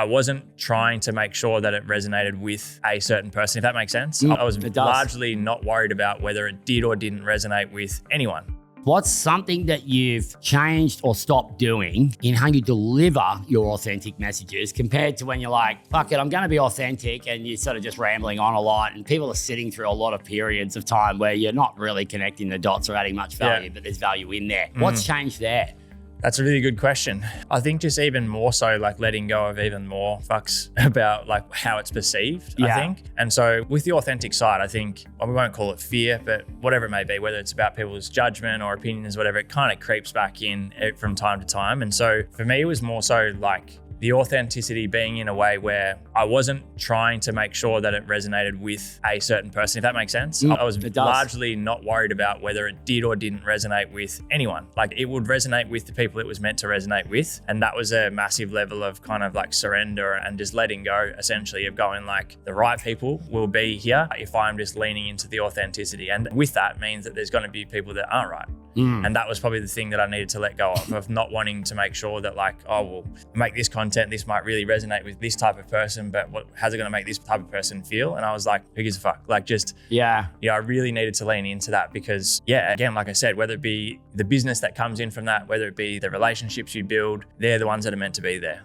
I wasn't trying to make sure that it resonated with a certain person, if that makes sense. I was It does. largely not worried about whether it did or didn't resonate with anyone. What's something that you've changed or stopped doing in how you deliver your authentic messages compared to when you're like, fuck it, I'm going to be authentic, and you're sort of just rambling on a lot and people are sitting through a lot of periods of time where you're not really connecting the dots or adding much value, but there's value in there. What's changed there? That's a really good question. I think just even more so like letting go of even more fucks about like how it's perceived, I think. And so with the authentic side, I think, well, we won't call it fear, but whatever it may be, whether it's about people's judgment or opinions, whatever, it kind of creeps back in from time to time. And so for me, it was more so like the authenticity being in a way where I wasn't trying to make sure that it resonated with a certain person, if that makes sense. I was largely not worried about whether it did or didn't resonate with anyone. Like it would resonate with the people it was meant to resonate with. And that was a massive level of kind of like surrender and just letting go, essentially, of going like the right people will be here if I'm just leaning into the authenticity. And with that means that there's going to be people that aren't right. And that was probably the thing that I needed to let go of not wanting to make sure that like, oh, we'll make this content, this might really resonate with this type of person, but how's it going to make this type of person feel? And I was like, who gives a fuck? Like just, I really needed to lean into that because again, like I said, whether it be the business that comes in from that, whether it be the relationships you build, they're the ones that are meant to be there.